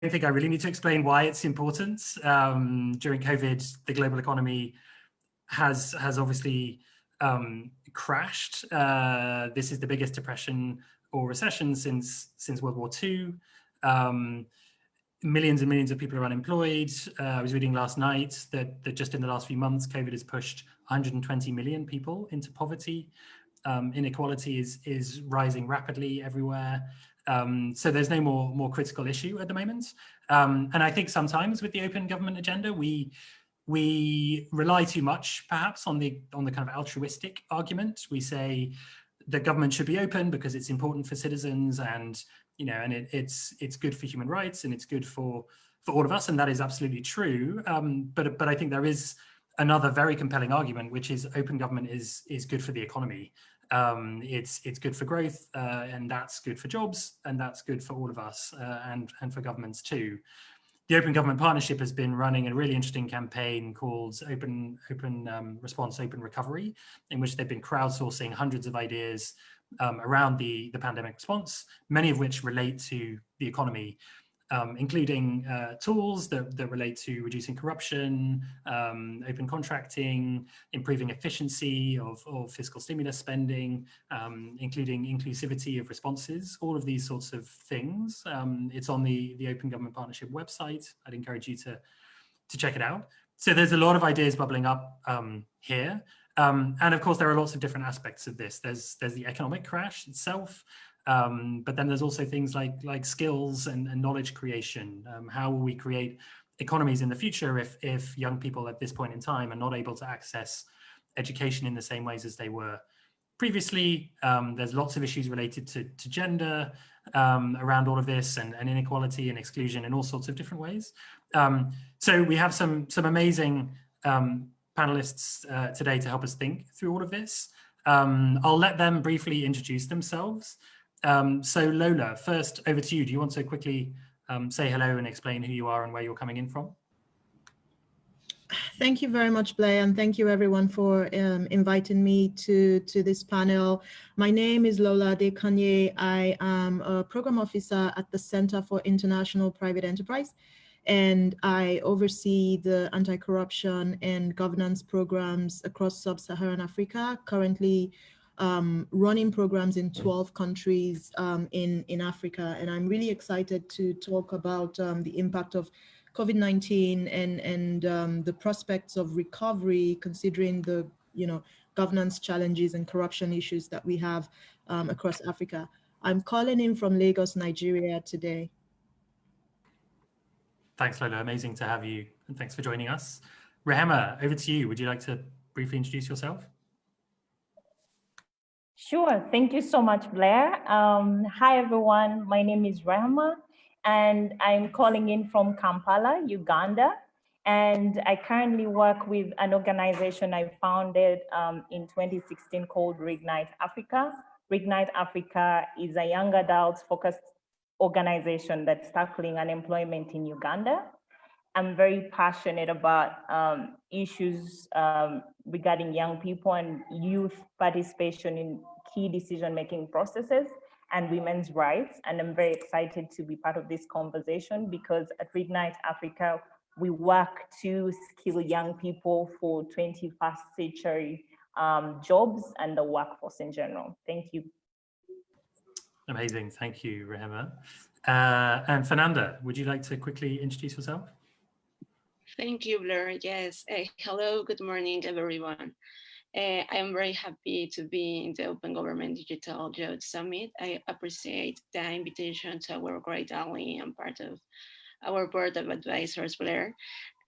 don't think I really need to explain why it's important. During COVID, the global economy has obviously crashed. This is the biggest depression or recession since World War II. Millions and millions of people are unemployed. I was reading last night that just in the last few months, COVID has pushed 120 million people into poverty. Inequality is rising rapidly everywhere. So there's no more critical issue at the moment. And I think sometimes with the open government agenda, we rely too much perhaps on the kind of altruistic argument. We say the government should be open because it's important for citizens, and and it's good for human rights, and it's good for all of us, and that is absolutely true. But I think there is another very compelling argument, which is open government is good for the economy. It's good for growth, and that's good for jobs, and that's good for all of us, and for governments too. The Open Government Partnership has been running a really interesting campaign called Open Response, Open Recovery, in which they've been crowdsourcing hundreds of ideas around the pandemic response, many of which relate to the economy, including tools that relate to reducing corruption, open contracting, improving efficiency of fiscal stimulus spending, including inclusivity of responses, all of these sorts of things. It's on the Open Government Partnership website. I'd encourage you to check it out. So there's a lot of ideas bubbling up here. And of course, there are lots of different aspects of this. There's the economic crash itself, but then there's also things like skills and knowledge creation. How will we create economies in the future if young people at this point in time are not able to access education in the same ways as they were previously? There's lots of issues related to gender around all of this, and inequality and exclusion in all sorts of different ways. So we have some amazing panelists today to help us think through all of this. I'll let them briefly introduce themselves. So Lola, first over to you. Do you want to quickly say hello and explain who you are and where you're coming in from? Thank you very much, Blair, and thank you everyone for inviting me to this panel. My name is Lola Adekanye. I am a program officer at the Center for International Private Enterprise, and I oversee the anti-corruption and governance programs across sub-Saharan Africa, currently running programs in 12 countries in Africa. And I'm really excited to talk about the impact of COVID-19 and the prospects of recovery, considering the governance challenges and corruption issues that we have across Africa. I'm calling in from Lagos, Nigeria today. Thanks, Lola. Amazing to have you, and thanks for joining us. Rehema, over to you. Would you like to briefly introduce yourself? Sure. Thank you so much, Blair. Hi, everyone. My name is Rehema, and I'm calling in from Kampala, Uganda. And I currently work with an organization I founded in 2016 called Reignite Africa. Reignite Africa is a young adults focused organization that's tackling unemployment in Uganda. I'm very passionate about issues regarding young people and youth participation in key decision-making processes and women's rights. And I'm very excited to be part of this conversation because at Reignite Africa, we work to skill young people for 21st century jobs and the workforce in general. Thank you. Amazing. Thank you, Rehema. And Fernanda, would you like to quickly introduce yourself? Thank you, Blair. Yes. Hello, good morning, everyone. I am very happy to be in the Open Government Digital Youth Summit. I appreciate the invitation to our great ally and part of our board of advisors, Blair.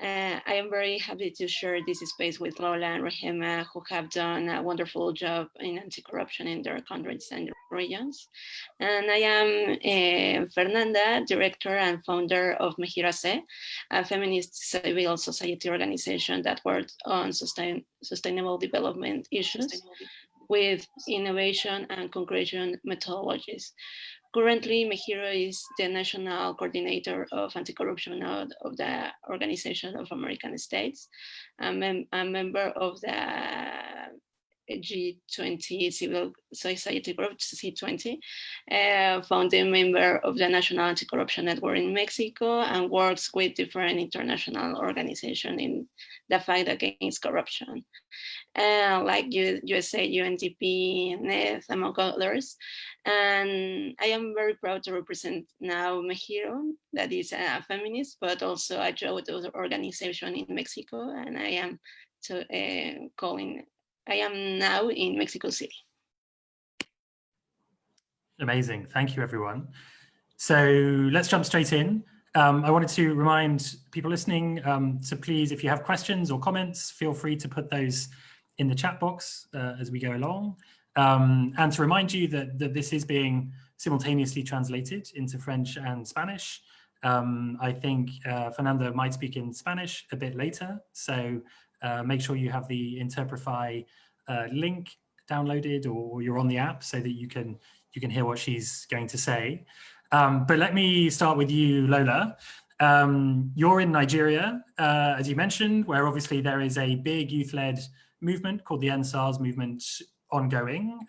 I am very happy to share this space with Lola and Rehema, who have done a wonderful job in anti-corruption in their countries and regions. And I am Fernanda, director and founder of Mejírase, a feminist civil society organization that works on sustainable development issues with innovation and concretion methodologies. Currently, Mejiro is the national coordinator of anti-corruption of the Organization of American States. I'm a member of the G20 civil society group, C20, founding member of the National Anti-Corruption Network in Mexico, and works with different international organizations in the fight against corruption, like USA, UNDP, NED, among others. And I am very proud to represent now Mejiro, that is a feminist, but also a youth organization in Mexico, and I am I am now in Mexico City. Amazing. Thank you, everyone. So let's jump straight in. I wanted to remind people listening to please, if you have questions or comments, feel free to put those in the chat box as we go along. And to remind you that this is being simultaneously translated into French and Spanish. I think Fernando might speak in Spanish a bit later, so make sure you have the Interprefy link downloaded, or you're on the app so that you can hear what she's going to say. But let me start with you, Lola. You're in Nigeria, as you mentioned, where obviously there is a big youth-led movement called the End SARS movement ongoing.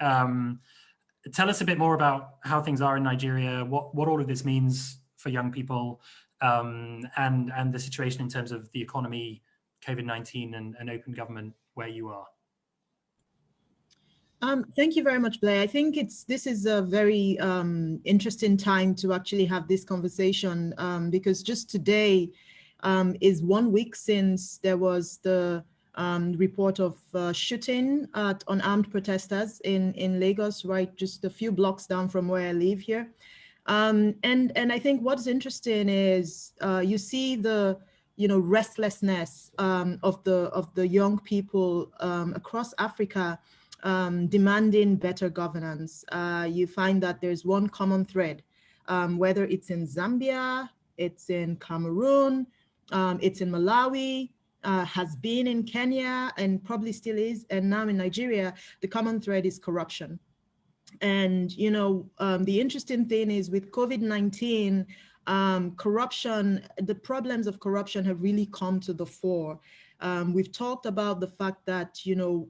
Tell us a bit more about how things are in Nigeria, what all of this means for young people, and the situation in terms of the economy, COVID-19 and open government where you are. Thank you very much, Blair. I think this is a very interesting time to actually have this conversation because just today is 1 week since there was the report of shooting at unarmed protesters in Lagos, right, just a few blocks down from where I live here. And I think what's interesting is you see the restlessness of the young people across Africa demanding better governance. You find that there's one common thread, whether it's in Zambia, it's in Cameroon, it's in Malawi, has been in Kenya, and probably still is, and now in Nigeria, the common thread is corruption. And the interesting thing is with COVID-19, corruption, the problems of corruption have really come to the fore. We've talked about the fact that,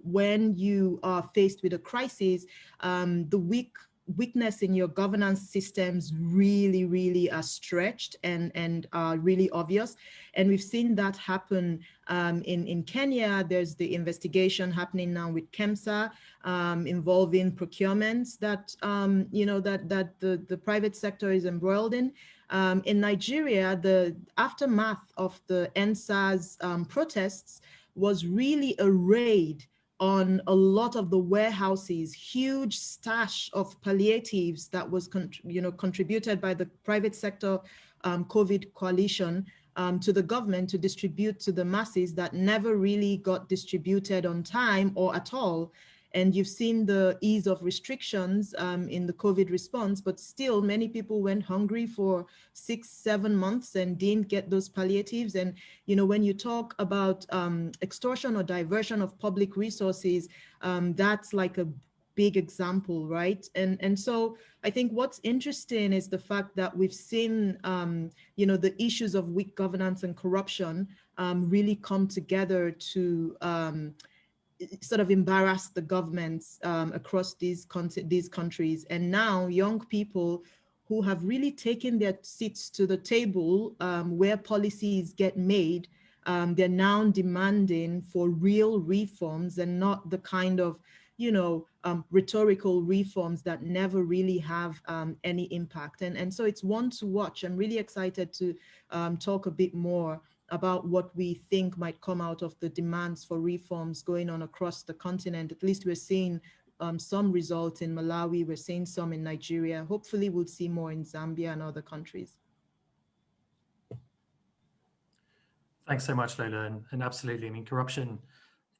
when you are faced with a crisis, the weakness in your governance systems really are stretched and are really obvious. And we've seen that happen in Kenya. There's the investigation happening now with KEMSA involving procurements that, that the private sector is embroiled in. In Nigeria, the aftermath of the End SARS protests was really a raid on a lot of the warehouses, huge stash of palliatives that was contributed by the private sector COVID coalition to the government to distribute to the masses that never really got distributed on time or at all. And you've seen the ease of restrictions in the COVID response, but still many people went hungry for 6-7 months and didn't get those palliatives. And, when you talk about extortion or diversion of public resources, that's like a big example, right? And so I think what's interesting is the fact that we've seen, the issues of weak governance and corruption really come together to sort of embarrass the governments across these countries. And now young people who have really taken their seats to the table where policies get made, they're now demanding for real reforms and not the kind of, rhetorical reforms that never really have any impact. And so it's one to watch. I'm really excited to talk a bit more about what we think might come out of the demands for reforms going on across the continent. At least we're seeing some results in Malawi, we're seeing some in Nigeria. Hopefully we'll see more in Zambia and other countries. Thanks so much, Lola. And absolutely, I mean, corruption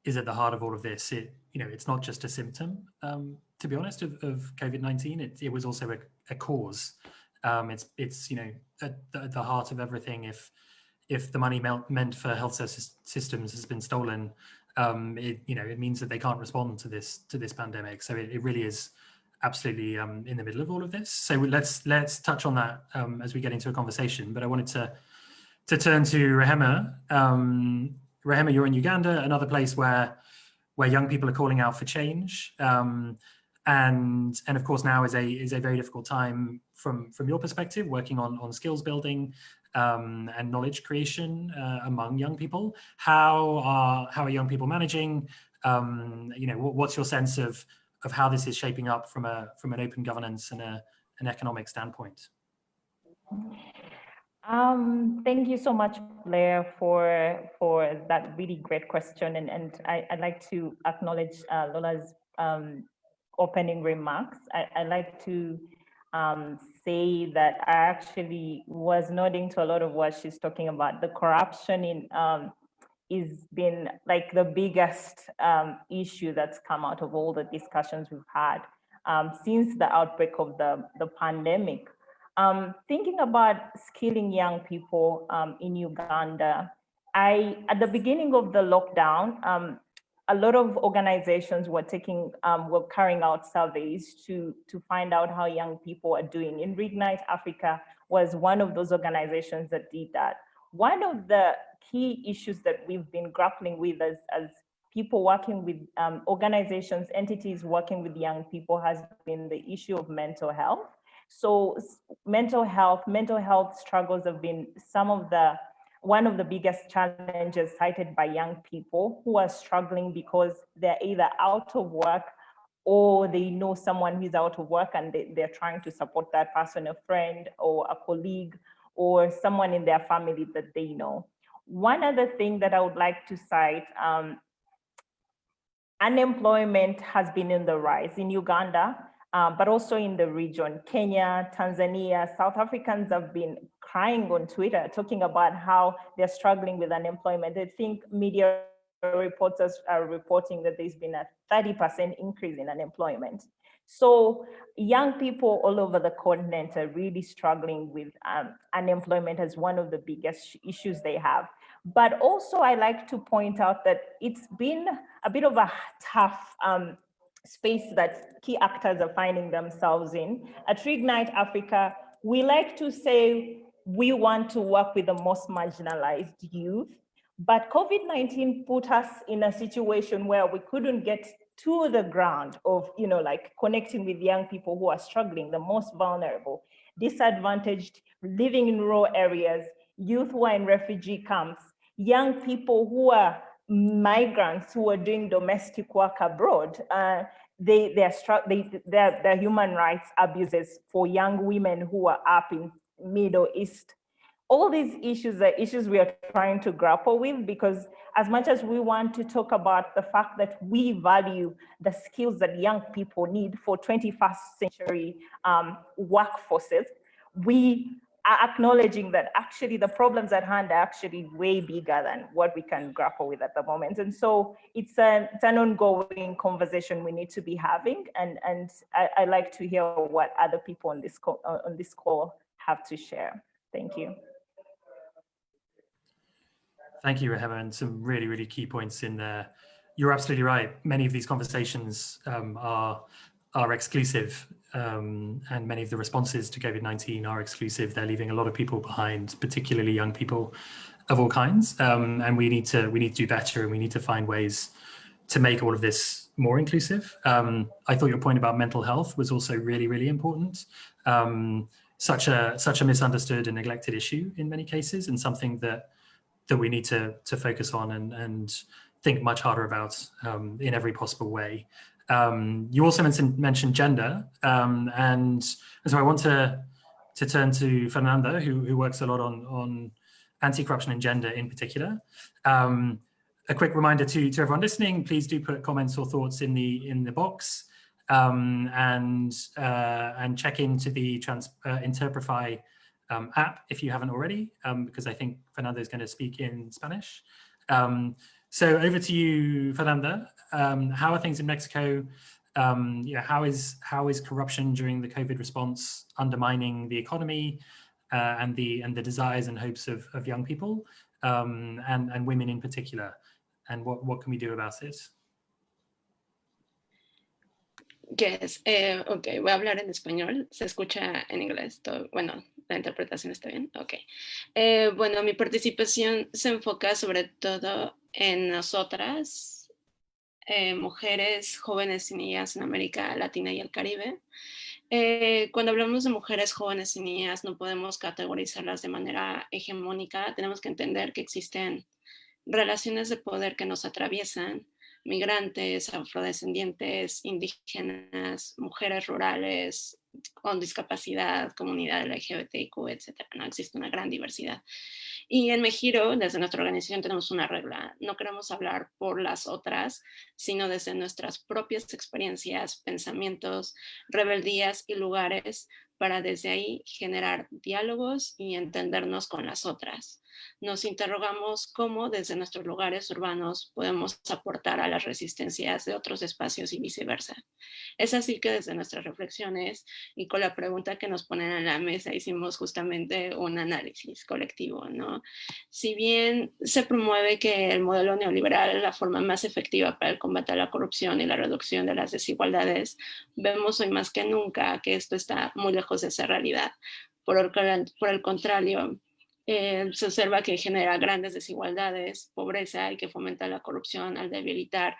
is at the heart of all of this. It's not just a symptom, to be honest, of COVID-19. It was also a cause. It's at the heart of everything. If the money meant for health systems has been stolen, it means that they can't respond to this pandemic. So it really is absolutely in the middle of all of this. So let's touch on that as we get into a conversation. But I wanted to turn to Rehema. Rehema, you're in Uganda, another place where where young people are calling out for change. And of course now is a very difficult time from your perspective, working on skills building and knowledge creation among young people. How are young people managing? What's your sense of how this is shaping up from an open governance and an economic standpoint? Thank you so much, Blair, for that really great question, and I'd like to acknowledge Lola's opening remarks. I like to say that I actually was nodding to a lot of what she's talking about. The corruption in is been like the biggest issue that's come out of all the discussions we've had since the outbreak of the pandemic. Thinking about skilling young people in Uganda, at the beginning of the lockdown, a lot of organizations were carrying out surveys to find out how young people are doing. And Reignite Africa was one of those organizations that did that. One of the key issues that we've been grappling with as people working with organizations, entities working with young people has been the issue of mental health. So mental health struggles have been one of the biggest challenges cited by young people who are struggling because they're either out of work or they know someone who's out of work and they're trying to support that person, a friend or a colleague or someone in their family that they know. One other thing that I would like to cite, unemployment has been in the rise in Uganda, but also in the region. Kenya, Tanzania, South Africans have been crying on Twitter, talking about how they're struggling with unemployment. I think media reporters are reporting that there's been a 30% increase in unemployment. So young people all over the continent are really struggling with unemployment as one of the biggest issues they have. But also I like to point out that it's been a bit of a tough space that key actors are finding themselves in. At Reignite Africa, we like to say we want to work with the most marginalized youth, but COVID-19 put us in a situation where we couldn't get to the ground of, like connecting with young people who are struggling, the most vulnerable, disadvantaged, living in rural areas, youth who are in refugee camps, young people who are migrants who are doing domestic work abroad. There are human rights abuses for young women who are up in Middle East. All these issues are issues we are trying to grapple with, because as much as we want to talk about the fact that we value the skills that young people need for 21st century workforces, we are acknowledging that actually the problems at hand are actually way bigger than what we can grapple with at the moment. And so it's an ongoing conversation we need to be having. And I like to hear what other people on this call have to share. Thank you. Thank you, Rehema, and some really, really key points in there. You're absolutely right. Many of these conversations are exclusive, and many of the responses to COVID-19 are exclusive. They're leaving a lot of people behind, particularly young people of all kinds. And we need to do better, and we need to find ways to make all of this more inclusive. I thought your point about mental health was also really, really important. Such a misunderstood and neglected issue in many cases, and something that we need to focus on and think much harder about in every possible way. You also mentioned gender, and so I want to turn to Fernanda, who works a lot on anti-corruption and gender in particular. A quick reminder to everyone listening: please do put comments or thoughts in the box, and check into the Interprefy app if you haven't already, because I think Fernanda is going to speak in Spanish. So over to you, Fernanda. How are things in Mexico? How is corruption during the COVID response undermining the economy and the desires and hopes of young people and women in particular? And what can we do about it? Yes, ok, voy a hablar en español, se escucha en inglés, todo, bueno, la interpretación está bien, ok. Bueno, mi participación se enfoca sobre todo en nosotras, mujeres, jóvenes y niñas en América Latina y el Caribe. Cuando hablamos de mujeres, jóvenes y niñas, no podemos categorizarlas de manera hegemónica. Tenemos que entender que existen relaciones de poder que nos atraviesan: migrantes, afrodescendientes, indígenas, mujeres rurales, con discapacidad, comunidad LGBTIQ, etcétera, ¿no? Existe una gran diversidad. Y en Mejiro, desde nuestra organización, tenemos una regla: no queremos hablar por las otras, sino desde nuestras propias experiencias, pensamientos, rebeldías y lugares, para desde ahí generar diálogos y entendernos con las otras. Nos interrogamos cómo desde nuestros lugares urbanos podemos aportar a las resistencias de otros espacios y viceversa. Es así que desde nuestras reflexiones y con la pregunta que nos ponen en la mesa hicimos justamente un análisis colectivo, ¿no? Si bien se promueve que el modelo neoliberal es la forma más efectiva para el combate a la corrupción y la reducción de las desigualdades, vemos hoy más que nunca que esto está muy lejos de ser realidad. Por el contrario, se observa que genera grandes desigualdades, pobreza y que fomenta la corrupción al debilitar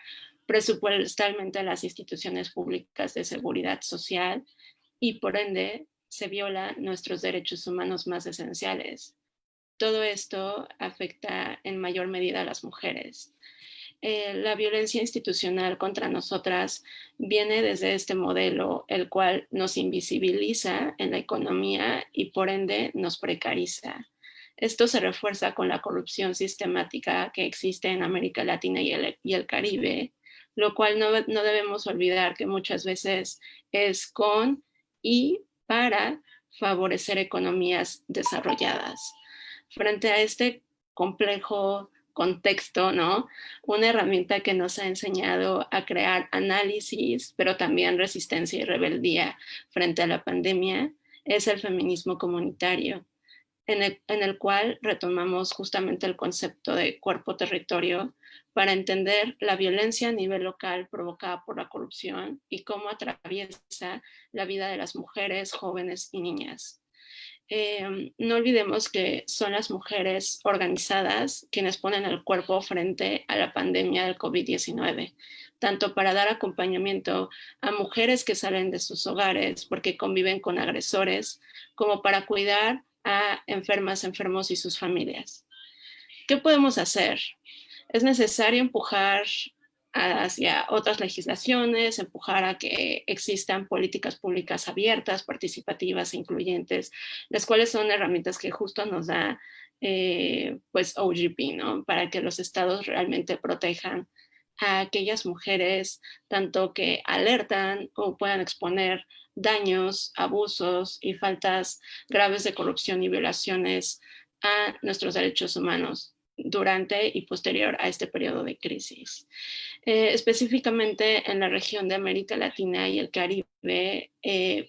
presupuestalmente las instituciones públicas de seguridad social y por ende se violan nuestros derechos humanos más esenciales. Todo esto afecta en mayor medida a las mujeres. La violencia institucional contra nosotras viene desde este modelo, el cual nos invisibiliza en la economía y por ende nos precariza. Esto se refuerza con la corrupción sistemática que existe en América Latina y el Caribe, lo cual no debemos olvidar que muchas veces es con y para favorecer economías desarrolladas. Frente a este complejo contexto, ¿no? Una herramienta que nos ha enseñado a crear análisis, pero también resistencia y rebeldía frente a la pandemia, es el feminismo comunitario, en el cual retomamos justamente el concepto de cuerpo-territorio para entender la violencia a nivel local provocada por la corrupción y cómo atraviesa la vida de las mujeres, jóvenes y niñas. No olvidemos que son las mujeres organizadas quienes ponen el cuerpo frente a la pandemia del COVID-19, tanto para dar acompañamiento a mujeres que salen de sus hogares porque conviven con agresores, como para cuidar a enfermas, enfermos y sus familias. ¿Qué podemos hacer? Es necesario empujar hacia otras legislaciones, empujar a que existan políticas públicas abiertas, participativas e incluyentes, las cuales son herramientas que justo nos da pues OGP, ¿no? Para que los estados realmente protejan a aquellas mujeres, tanto que alertan o puedan exponer daños, abusos y faltas graves de corrupción y violaciones a nuestros derechos humanos durante y posterior a este periodo de crisis. Específicamente en la región de América Latina y el Caribe,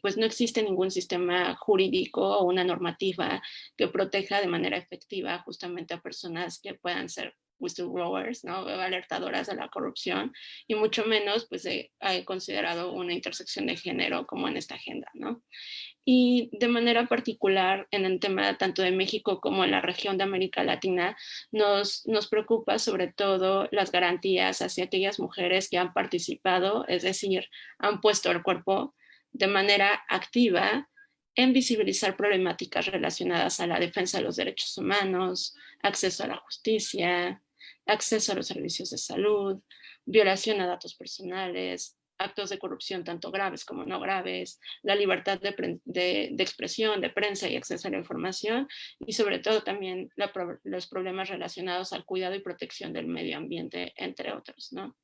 pues no existe ningún sistema jurídico o una normativa que proteja de manera efectiva justamente a personas que puedan ser whistleblowers, ¿no? Alertadoras de la corrupción, y mucho menos pues ha considerado una intersección de género como en esta agenda, ¿no? Y de manera particular en el tema tanto de México como en la región de América Latina, nos preocupa sobre todo las garantías hacia aquellas mujeres que han participado, es decir, han puesto el cuerpo de manera activa en visibilizar problemáticas relacionadas a la defensa de los derechos humanos, acceso a la justicia, acceso a los servicios de salud, violación a datos personales, actos de corrupción tanto graves como no graves, la libertad de expresión, de prensa y acceso a la información, y sobre todo también los problemas relacionados al cuidado y protección del medio ambiente, entre otros, ¿no?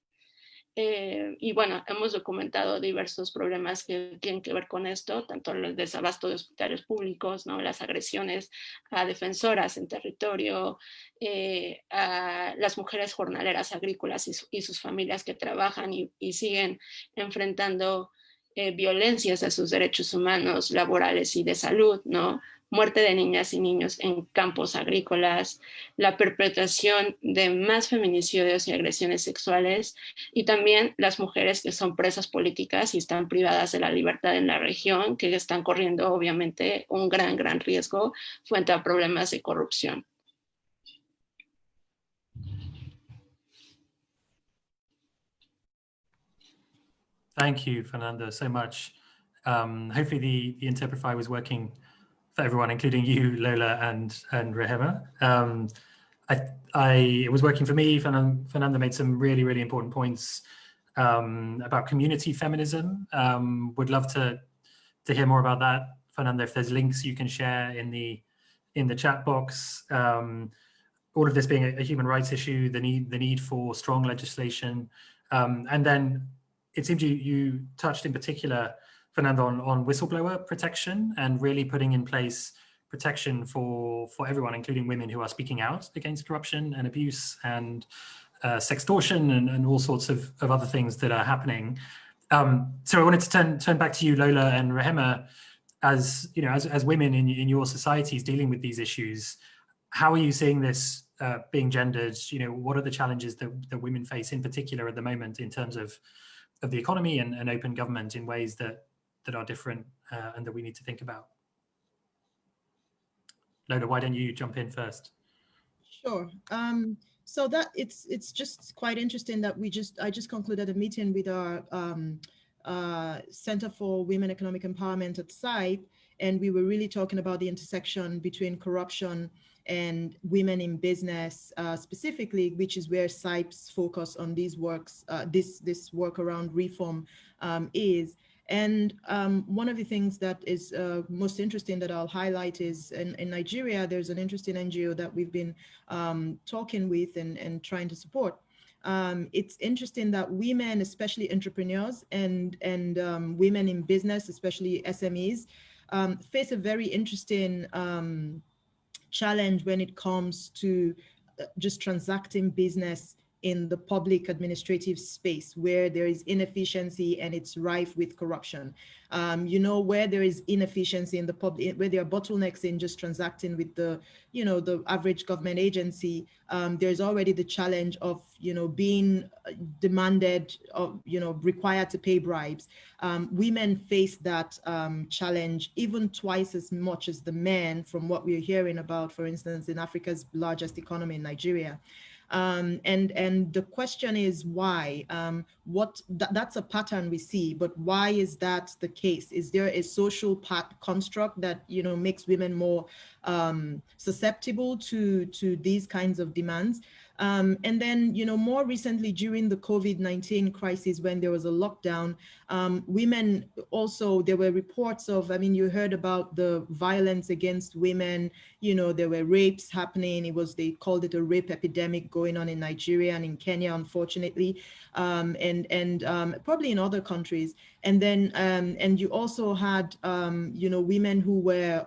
Y bueno, hemos documentado diversos problemas que tienen que ver con esto, tanto el desabasto de hospitales públicos, ¿no? Las agresiones a defensoras en territorio, a las mujeres jornaleras agrícolas y sus familias que trabajan y siguen enfrentando violencias a sus derechos humanos, laborales y de salud, ¿no? Muerte de niñas y niños en campos agrícolas, la perpetración de más feminicidios y agresiones sexuales, y también las mujeres que son presas políticas y están privadas de la libertad en la región, que están corriendo obviamente un gran riesgo frente a problemas de corrupción. Thank you, Fernando, so much. Hopefully the Interprify was working for everyone, including you, Lola, and Rehema. It was working for me. Fernando made some really, really important points about community feminism. Would love to hear more about that, Fernando. If there's links you can share in the chat box. All of this being a human rights issue, the need for strong legislation, and then it seems you touched in particular, Fernando, on whistleblower protection and really putting in place protection for everyone, including women who are speaking out against corruption and abuse and sextortion and all sorts of other things that are happening. So I wanted to turn back to you, Lola and Rehema, as you know, as women in your societies dealing with these issues. How are you seeing this being gendered? You know, what are the challenges that women face in particular at the moment in terms of the economy and open government in ways that are different and that we need to think about? Lola, why don't you jump in first? Sure. So that it's just quite interesting that I just concluded a meeting with our Center for Women Economic Empowerment at SIPE, and we were really talking about the intersection between corruption and women in business, specifically, which is where SIPE's focus on these works, this work around reform is. And one of the things that is most interesting that I'll highlight is in Nigeria, there's an interesting NGO that we've been talking with and trying to support. It's interesting that women, especially entrepreneurs and women in business, especially SMEs, face a very interesting challenge when it comes to just transacting business in the public administrative space where there is inefficiency and it's rife with corruption. You know, where there is inefficiency in the public, where there are bottlenecks in just transacting with the, you know, the average government agency, there's already the challenge of, you know, being demanded of, you know, required to pay bribes. Women face that challenge even twice as much as the men, from what we're hearing about, for instance, in Africa's largest economy, in Nigeria. And the question is why? That's a pattern we see, but why is that the case? Is there a social construct that, you know, makes women more susceptible to these kinds of demands? And then, you know, more recently during the COVID-19 crisis, when there was a lockdown, women also, there were reports of, I mean, you heard about the violence against women, you know, there were rapes happening. They called it a rape epidemic going on in Nigeria and in Kenya, unfortunately, and probably in other countries. And then, and you also had, you know, women who were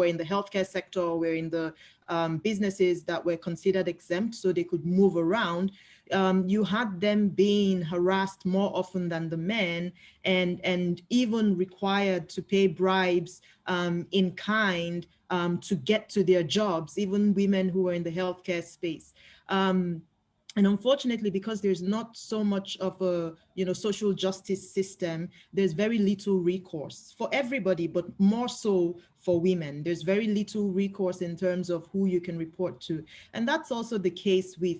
in the healthcare sector, or were in the businesses that were considered exempt so they could move around. You had them being harassed more often than the men, and even required to pay bribes in kind to get to their jobs, even women who were in the healthcare space. And unfortunately, because there's not so much of a, you know, social justice system, there's very little recourse for everybody, but more so for women. There's very little recourse in terms of who you can report to. And that's also the case with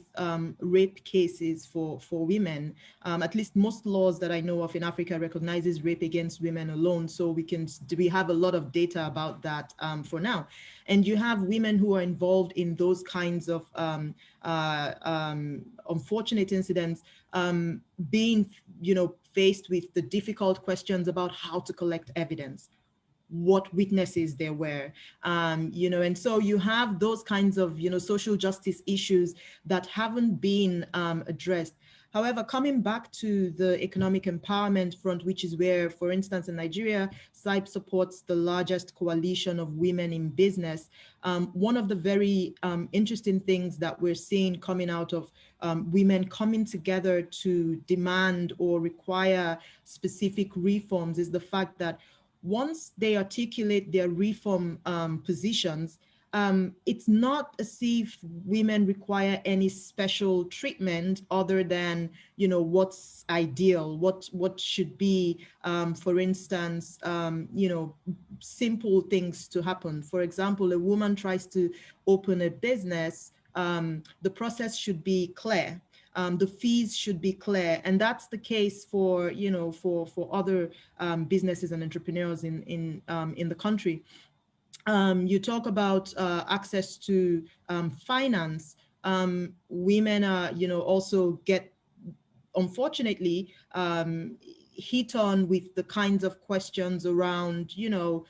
rape cases for women. At least most laws that I know of in Africa recognizes rape against women alone. So we have a lot of data about that for now. And you have women who are involved in those kinds of unfortunate incidents being, you know, faced with the difficult questions about how to collect evidence, what witnesses there were, you know, and so you have those kinds of, you know, social justice issues that haven't been addressed. However, coming back to the economic empowerment front, which is where, for instance, in Nigeria, SIPE supports the largest coalition of women in business. One of the very interesting things that we're seeing coming out of women coming together to demand or require specific reforms is the fact that once they articulate their reform positions, it's not as if women require any special treatment other than, you know, what's ideal, what should be, for instance, you know, simple things to happen. For example, a woman tries to open a business, the process should be clear. the fees should be clear. And that's the case for, you know, for other businesses and entrepreneurs in the country. You talk about access to finance. Women are, you know, also get, unfortunately, hit on with the kinds of questions around, you know,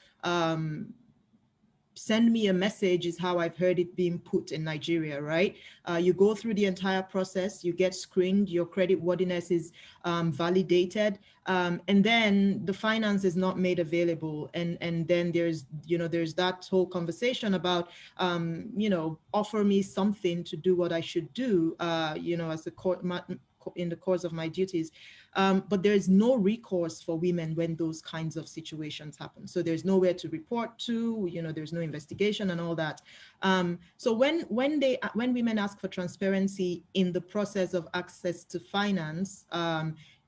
send me a message is how I've heard it being put in Nigeria, right? You go through the entire process, you get screened, your credit worthiness is validated, and then the finance is not made available. And then there's, you know, there's that whole conversation about, you know, offer me something to do what I should do, you know, as a court in the course of my duties. But there's no recourse for women when those kinds of situations happen. So there's nowhere to report to, you know, there's no investigation and all that. So when women ask for transparency in the process of access to finance,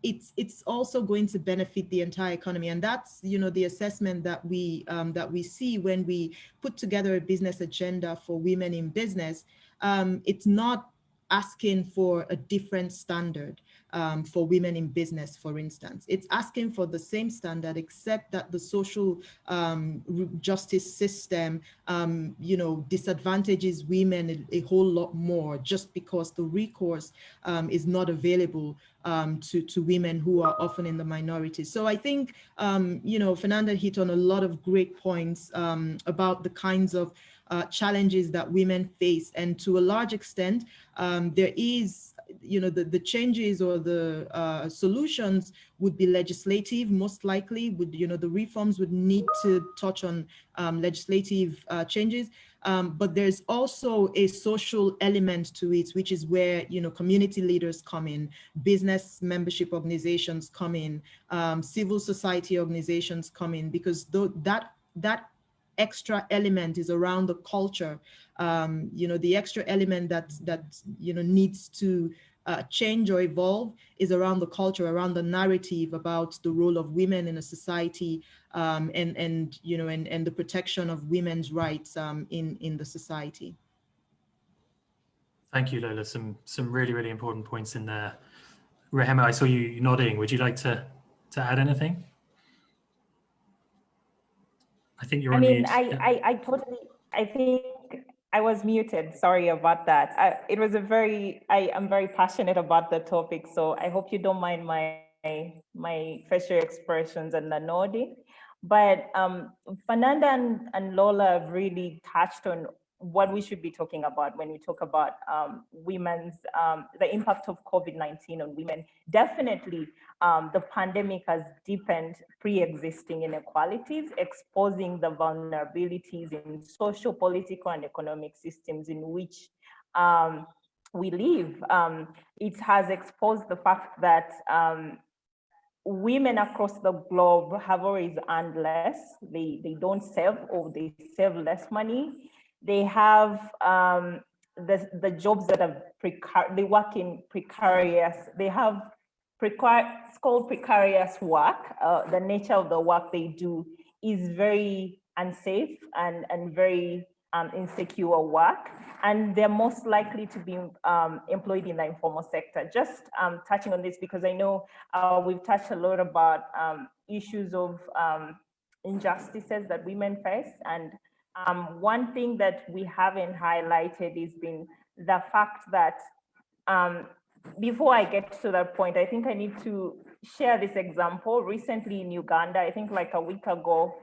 it's also going to benefit the entire economy. And that's, you know, the assessment that we see when we put together a business agenda for women in business. It's not asking for a different standard for women in business, for instance. It's asking for the same standard, except that the social justice system, you know, disadvantages women a whole lot more, just because the recourse is not available to women who are often in the minority. So I think, you know, Fernanda hit on a lot of great points about the kinds of challenges that women face. And to a large extent, there is, you know, the changes or the solutions would be legislative, most likely. Would, you know, the reforms would need to touch on legislative changes. But there's also a social element to it, which is where, you know, community leaders come in, business membership organizations come in, civil society organizations come in, because that extra element is around the culture. You know, the extra element that you know, needs to change or evolve is around the culture, around the narrative about the role of women in a society, and you know, and the protection of women's rights in the society. Thank you, Lola. Some really, really important points in there. Rehema, I saw you nodding. Would you like to add anything? I think you're on mute. I totally, I think I was muted. Sorry about that. I am very passionate about the topic, so I hope you don't mind my facial expressions and the nodding. But Fernanda and Lola have really touched on what we should be talking about when we talk about women's, the impact of COVID-19 on women. Definitely, the pandemic has deepened pre-existing inequalities, exposing the vulnerabilities in social, political, and economic systems in which we live. It has exposed the fact that women across the globe have always earned less. They don't save, or they save less money. They have the jobs that are they work in precarious, they have it's called precarious work. The nature of the work they do is very unsafe and very insecure work, and they're most likely to be employed in the informal sector. Just touching on this, because I know we've touched a lot about issues of injustices that women face, and one thing that we haven't highlighted has been the fact that before I get to that point, I think I need to share this example. Recently in Uganda, I think like a week ago,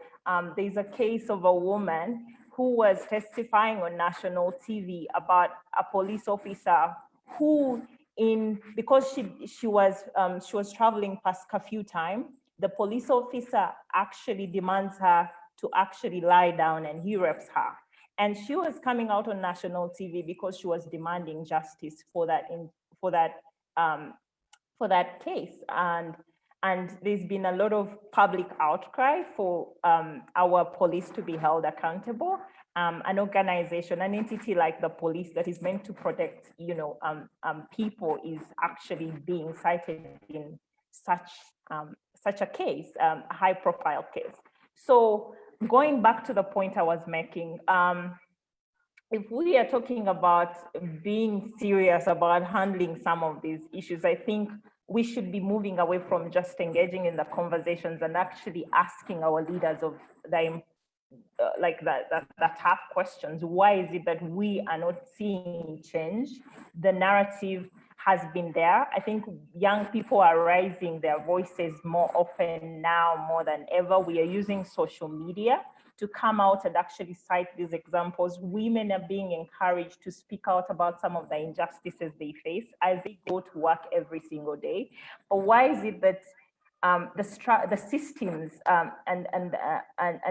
there's a case of a woman who was testifying on national TV about a police officer who, because she was traveling past curfew time, the police officer actually demands her to actually lie down, and he rapes her. And she was coming out on national TV because she was demanding justice for that case. And there's been a lot of public outcry for our police to be held accountable. An organization, an entity like the police that is meant to protect, you know, people, is actually being cited in such a case, a high-profile case. So going back to the point I was making, if we are talking about being serious about handling some of these issues, I think we should be moving away from just engaging in the conversations and actually asking our leaders of the the tough questions. Why is it that we are not seeing change? The narrative has been there. I think young people are raising their voices more often now, more than ever. We are using social media to come out and actually cite these examples. Women are being encouraged to speak out about some of the injustices they face as they go to work every single day. But why is it that the systems and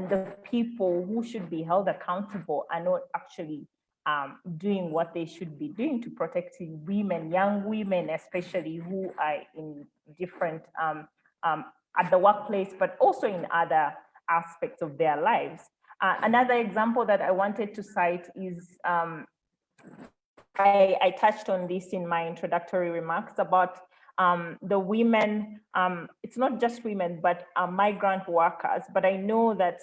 the people who should be held accountable are not actually doing what they should be doing to protect women, young women especially, who are in different at the workplace, but also in other aspects of their lives. Another example that I wanted to cite is I touched on this in my introductory remarks about the women, it's not just women, but migrant workers. But I know that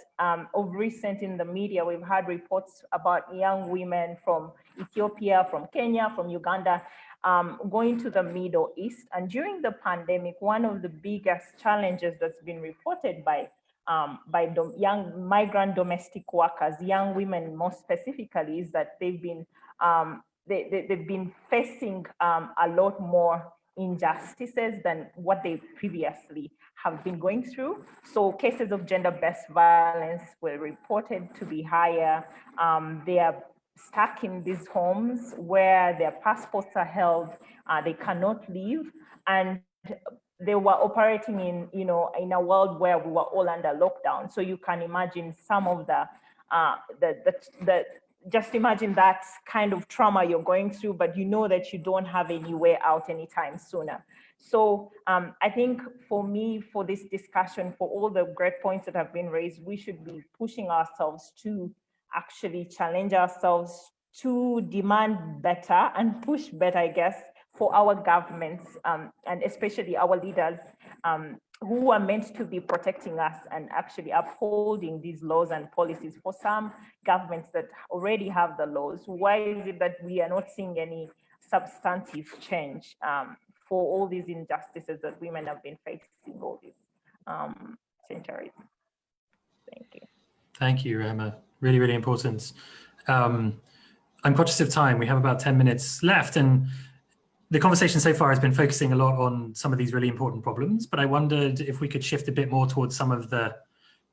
of recent in the media, we've had reports about young women from Ethiopia, from Kenya, from Uganda, going to the Middle East. And during the pandemic, one of the biggest challenges that's been reported by young migrant domestic workers, young women more specifically, is that they've been they've been facing a lot more injustices than what they previously have been going through. So cases of gender-based violence were reported to be higher. They are stuck in these homes where their passports are held, they cannot leave, and they were operating in, in a world where we were all under lockdown. So you can imagine some of just imagine that kind of trauma you're going through, but you know that you don't have any way out anytime sooner. So I think for me, for this discussion, for all the great points that have been raised, we should be pushing ourselves to actually challenge ourselves to demand better and push better, I guess, for our governments and especially our leaders who are meant to be protecting us and actually upholding these laws and policies. For some governments that already have the laws, why is it that we are not seeing any substantive change for all these injustices that women have been facing all these centuries? Thank you. Thank you, Rema. Really, really important. I'm conscious of time. We have about 10 minutes left, and the conversation so far has been focusing a lot on some of these really important problems, but I wondered if we could shift a bit more towards some of the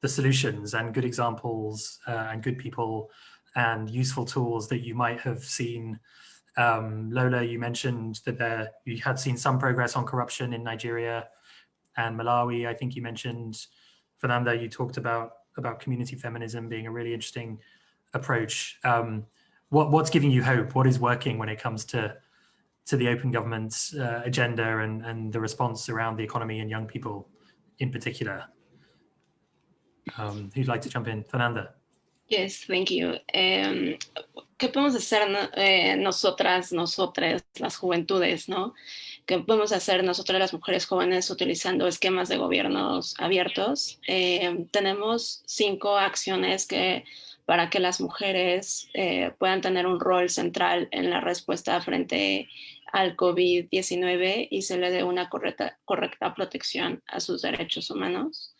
solutions and good examples and good people and useful tools that you might have seen. Lola, you mentioned that you had seen some progress on corruption in Nigeria and Malawi. I think you mentioned, Fernanda, you talked about community feminism being a really interesting approach. What's giving you hope? What is working when it comes to the open government's agenda and the response around the economy and young people in particular? Who'd like to jump in? Fernanda. Yes, thank you. ¿Qué podemos hacer nosotras, las juventudes, ¿no? ¿Qué podemos hacer nosotras las mujeres jóvenes utilizando esquemas de gobiernos abiertos? Tenemos 5 acciones para que las mujeres puedan tener un rol central en la respuesta frente al COVID-19 y se le dé una correcta protección a sus derechos humanos.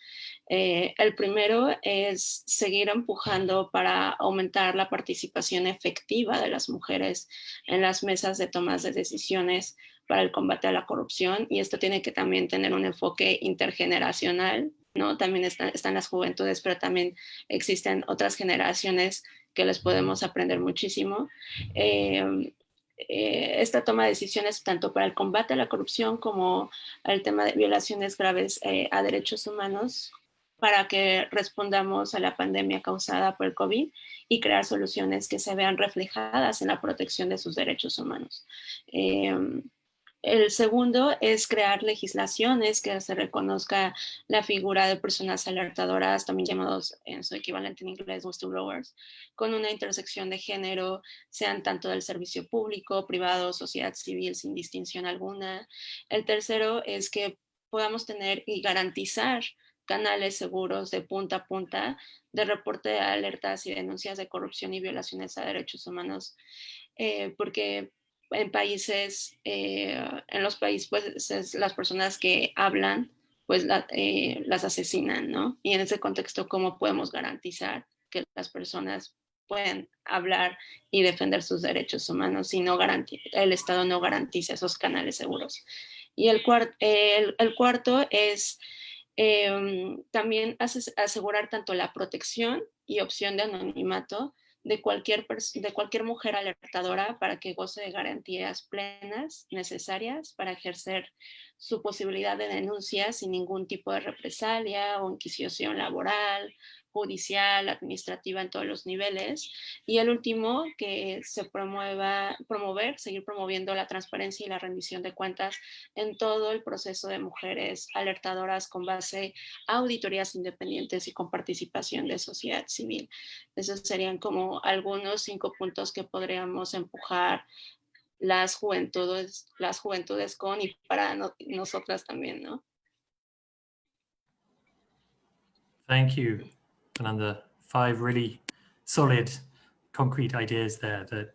El primero es seguir empujando para aumentar la participación efectiva de las mujeres en las mesas de tomas de decisiones para el combate a la corrupción, y esto tiene que también tener un enfoque intergeneracional, ¿no? También están las juventudes, pero también existen otras generaciones que les podemos aprender muchísimo. Esta toma de decisiones tanto para el combate a la corrupción como al tema de violaciones graves a derechos humanos, para que respondamos a la pandemia causada por el COVID y crear soluciones que se vean reflejadas en la protección de sus derechos humanos. El segundo es crear legislaciones que se reconozca la figura de personas alertadoras, también llamados en su equivalente en inglés whistleblowers, con una intersección de género, sean tanto del servicio público, privado, sociedad civil, sin distinción alguna. El tercero es que podamos tener y garantizar canales seguros de punta a punta de reporte de alertas y denuncias de corrupción y violaciones a derechos humanos, porque en los países, pues las personas que hablan, pues las asesinan, ¿no? Y en ese contexto, ¿cómo podemos garantizar que las personas pueden hablar y defender sus derechos humanos si el Estado no garantiza esos canales seguros? Y el cuarto es también asegurar tanto la protección y opción de anonimato de cualquier mujer alertadora para que goce de garantías plenas necesarias para ejercer su posibilidad de denuncia sin ningún tipo de represalia o inquisición laboral, judicial, administrativa en todos los niveles. Y el último, que se seguir promoviendo la transparencia y la rendición de cuentas en todo el proceso de mujeres alertadoras con base a auditorías independientes y con participación de sociedad civil. Esos serían como algunos 5 puntos que podríamos empujar las juventudes con y para nosotras también, ¿no? Thank you, Fernanda. 5 really solid, concrete ideas there that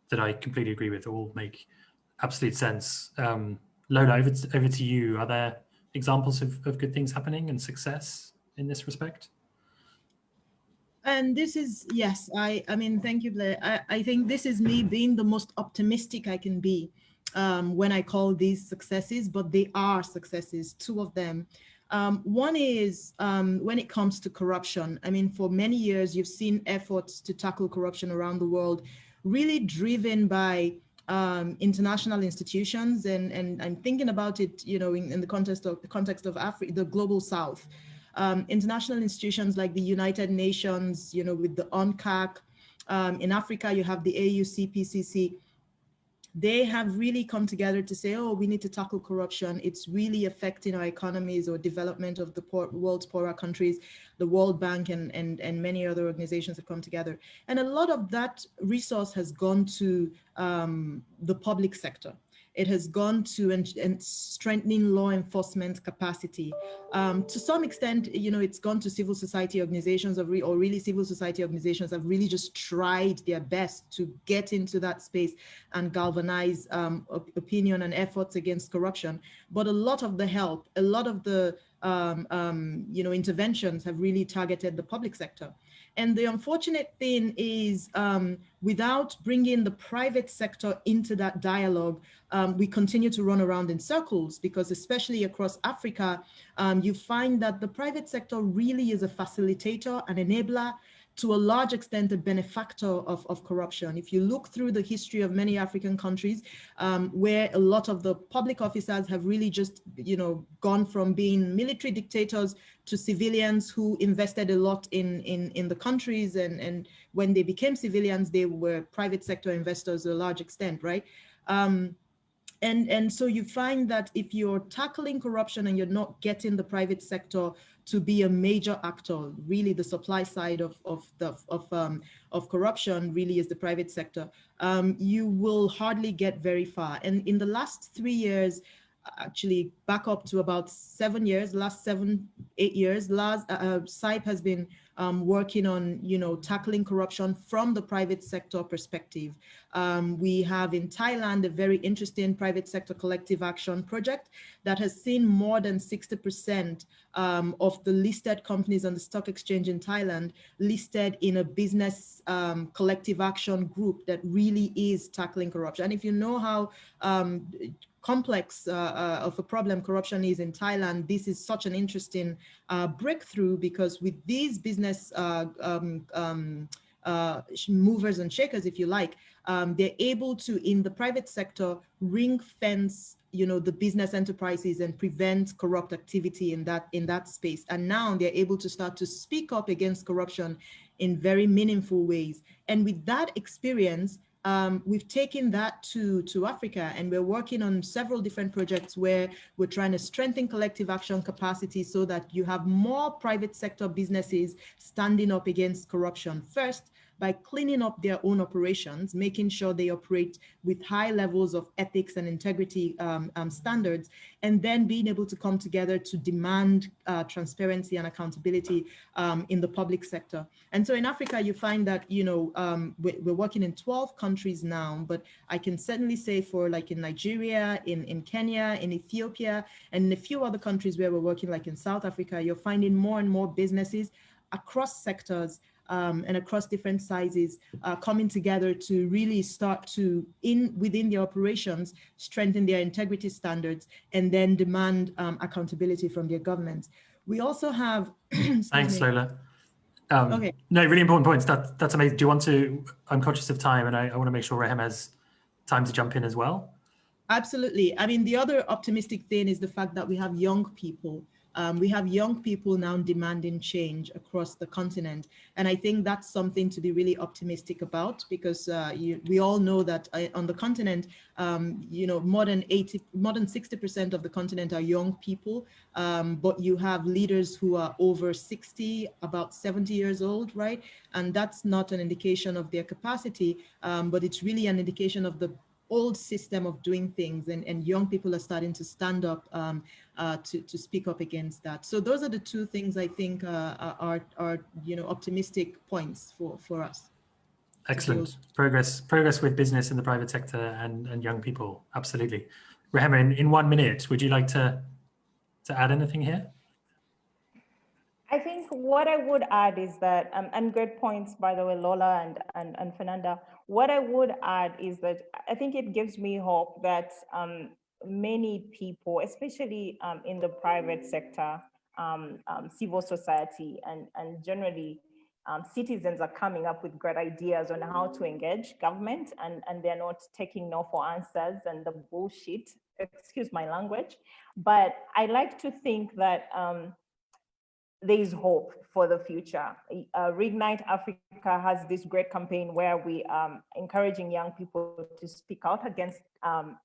that I completely agree with. All make absolute sense. Lola, over to you. Are there examples of good things happening and success in this respect? And this is, yes, I mean, thank you, Blair. I think this is me being the most optimistic I can be when I call these successes, but they are successes, 2 of them. One is when it comes to corruption. I mean, for many years, you've seen efforts to tackle corruption around the world, really driven by international institutions. And I'm thinking about it, you know, in the context of Africa, the global South. International institutions like the United Nations, you know, with the UNCAC. In Africa, you have the AUCPCC. They have really come together to say, oh, we need to tackle corruption. It's really affecting our economies or development of the world's poorer countries. The World Bank and many other organizations have come together. And a lot of that resource has gone to the public sector. It has gone to and strengthening law enforcement capacity. To some extent, you know, it's gone to civil society organizations or really civil society organizations have really just tried their best to get into that space and galvanize opinion and efforts against corruption. But a lot of the help, a lot of the you know, interventions have really targeted the public sector. And the unfortunate thing is without bringing the private sector into that dialogue, we continue to run around in circles, because especially across Africa, you find that the private sector really is a facilitator, an enabler, to a large extent, a benefactor of corruption. If you look through the history of many African countries, where a lot of the public officers have really just, you know, gone from being military dictators to civilians who invested a lot in the countries, and when they became civilians, they were private sector investors to a large extent, right? And so you find that if you're tackling corruption and you're not getting the private sector to be a major actor, really the supply side of corruption really is the private sector, you will hardly get very far. And in the last 3 years, actually back up to about 7 years, last 7-8 years, SIPE has been working on, you know, tackling corruption from the private sector perspective. We have in Thailand a very interesting private sector collective action project that has seen more than 60% of the listed companies on the stock exchange in Thailand listed in a business collective action group that really is tackling corruption. And if you know how complex of a problem corruption is in Thailand, this is such an interesting breakthrough, because with these business movers and shakers, if you like, they're able to, in the private sector, ring fence, you know, the business enterprises and prevent corrupt activity in that space. And now they're able to start to speak up against corruption in very meaningful ways. And with that experience, we've taken that to Africa, and we're working on several different projects where we're trying to strengthen collective action capacity so that you have more private sector businesses standing up against corruption. First, by cleaning up their own operations, making sure they operate with high levels of ethics and integrity standards, and then being able to come together to demand transparency and accountability in the public sector. And so in Africa, you find that, you know, we're working in 12 countries now, but I can certainly say for like in Nigeria, in Kenya, in Ethiopia, and in a few other countries where we're working, like in South Africa, you're finding more and more businesses across sectors and across different sizes coming together to really start to, within their operations, strengthen their integrity standards and then demand accountability from their governments. We also have... Thanks, Lola. Okay. No, really important points. That's amazing. Do you want to, I'm conscious of time and I want to make sure Rehem has time to jump in as well. Absolutely. I mean, the other optimistic thing is the fact that we have young people. We have young people now demanding change across the continent. And I think that's something to be really optimistic about, because we all know that on the continent, you know, more than 60% of the continent are young people, but you have leaders who are over 60, about 70 years old, right? And that's not an indication of their capacity, but it's really an indication of the old system of doing things, and young people are starting to stand up to speak up against that. So those are the two things I think are you know, optimistic points for us. Excellent. Progress with business in the private sector and young people. Absolutely. Rehem, in 1 minute, would you like to add anything here? I think what I would add is that, and great points, by the way, Lola and Fernanda, what I would add is that I think it gives me hope that many people, especially in the private sector, civil society, and generally citizens are coming up with great ideas on how to engage government, and they're not taking no for answers and the bullshit, excuse my language. But I like to think that there is hope for the future. Reignite Africa has this great campaign where we are encouraging young people to speak out against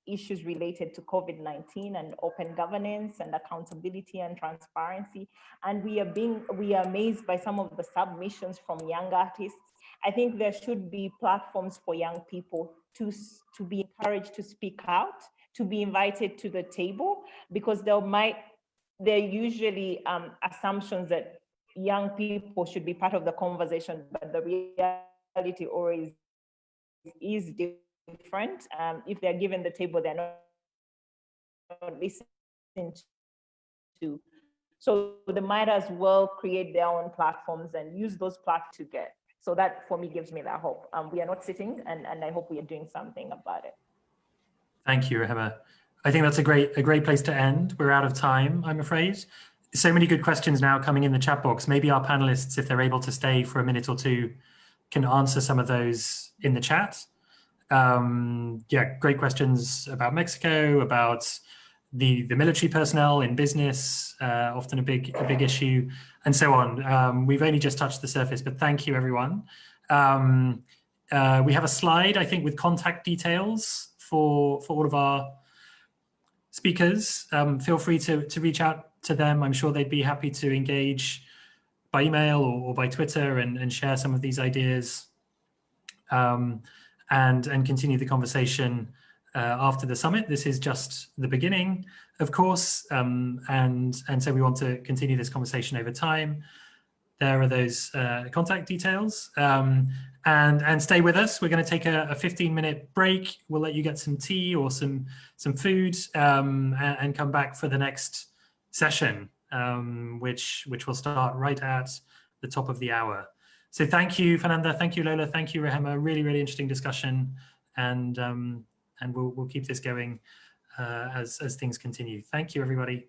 issues related to COVID-19 and open governance and accountability and transparency. And we are amazed by some of the submissions from young artists. I think there should be platforms for young people to be encouraged to speak out, to be invited to the table, because there are usually assumptions that young people should be part of the conversation, but the reality always is different. If they're given the table, they're not listened to. So they might as well create their own platforms and use those platforms to get. So that, for me, gives me that hope. We are not sitting, and I hope we are doing something about it. Thank you, Rehem. I think that's a great place to end. We're out of time, I'm afraid. So many good questions now coming in the chat box. Maybe our panelists, if they're able to stay for a minute or two, can answer some of those in the chat. Yeah, great questions about Mexico, about the military personnel in business, often a big issue, and so on. We've only just touched the surface, but thank you, everyone. We have a slide, I think, with contact details for all of our speakers. Feel free to reach out to them. I'm sure they'd be happy to engage by email or by Twitter and share some of these ideas and continue the conversation after the summit. This is just the beginning, of course, and so we want to continue this conversation over time. There are those contact details. And stay with us. We're going to take a 15-minute break. We'll let you get some tea or some food and come back for the next session, which will start right at the top of the hour. So thank you, Fernanda. Thank you, Lola. Thank you, Rehem. Really interesting discussion, and we'll keep this going as things continue. Thank you, everybody.